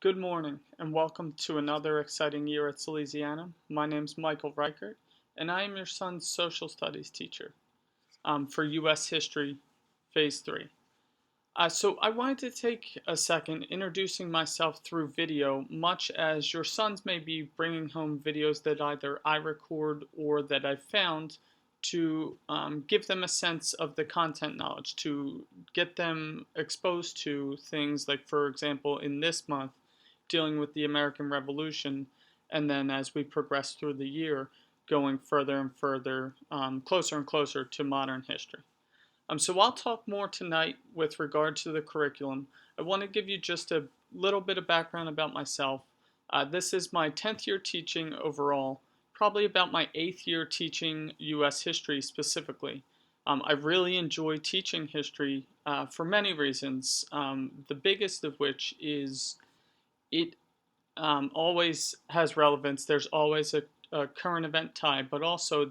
Good morning, and welcome to another exciting year at Salesianum. My name's Michael Reichert, and I am your son's social studies teacher for U.S. History Phase 3. So I wanted to take a second introducing myself through video, much as your sons may be bringing home videos that either I record or that I've found to give them a sense of the content knowledge, to get them exposed to things like, for example, in this month, dealing with the American Revolution, and then as we progress through the year, going further and further, closer and closer to modern history. So I'll talk more tonight with regard to the curriculum. I want to give you just a little bit of background about myself. This is my 10th year teaching overall, probably about my 8th year teaching U.S. history specifically. I really enjoy teaching history for many reasons, the biggest of which is it always has relevance. There's always a current event tie, but also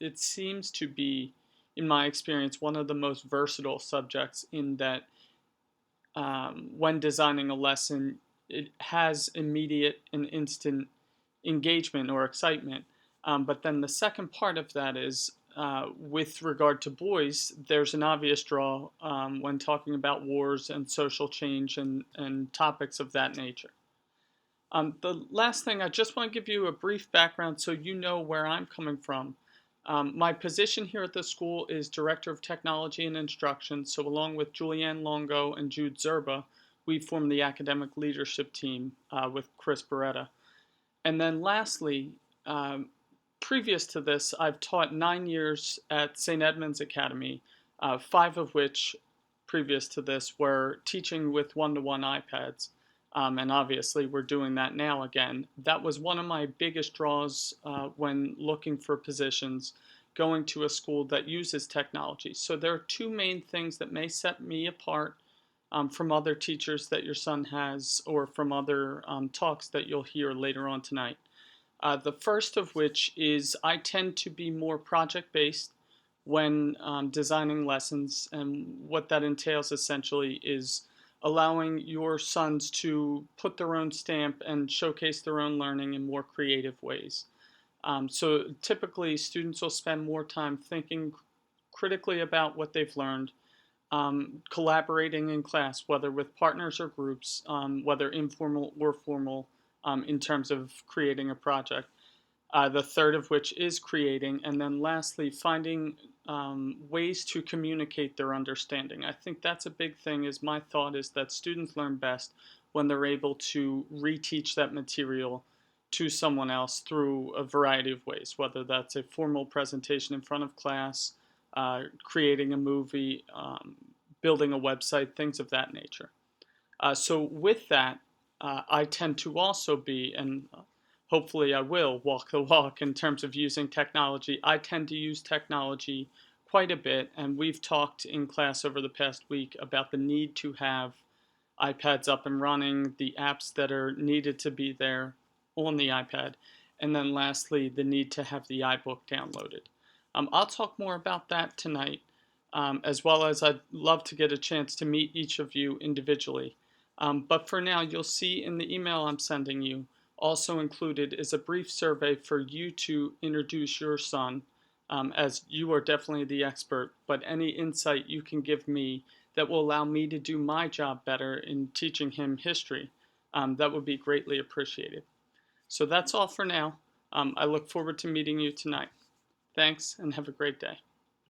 it seems to be, in my experience, one of the most versatile subjects in that when designing a lesson, it has immediate and instant engagement or excitement. But then the second part of that is with regard to boys, there's an obvious draw when talking about wars and social change and topics of that nature. The last thing, I just want to give you a brief background so you know where I'm coming from. My position here at the school is Director of Technology and Instruction, so along with Julianne Longo and Jude Zerba, we form the academic leadership team with Chris Beretta. And then lastly, previous to this, I've taught 9 years at St. Edmund's Academy, 5 of which previous to this were teaching with one-to-one iPads. And obviously, we're doing that now again. That was one of my biggest draws when looking for positions, going to a school that uses technology. So there are two main things that may set me apart from other teachers that your son has, or from other talks that you'll hear later on tonight. The first of which is I tend to be more project-based when designing lessons, and what that entails essentially is allowing your sons to put their own stamp and showcase their own learning in more creative ways. So typically, students will spend more time thinking critically about what they've learned, collaborating in class, whether with partners or groups, whether informal or formal, in terms of creating a project. The third of which is creating, and then lastly, finding ways to communicate their understanding. I think that's a big thing. Is my thought is that students learn best when they're able to reteach that material to someone else through a variety of ways, whether that's a formal presentation in front of class, creating a movie, building a website, things of that nature. So with that, I tend to also be, and hopefully I will walk the walk in terms of using technology. I tend to use technology quite a bit, and we've talked in class over the past week about the need to have iPads up and running, the apps that are needed to be there on the iPad, and then lastly, the need to have the iBook downloaded. I'll talk more about that tonight, as well as I'd love to get a chance to meet each of you individually. But for now, you'll see in the email I'm sending you, also included is a brief survey for you to introduce your son, as you are definitely the expert, but any insight you can give me that will allow me to do my job better in teaching him history, that would be greatly appreciated. So that's all for now. I look forward to meeting you tonight. Thanks, and have a great day.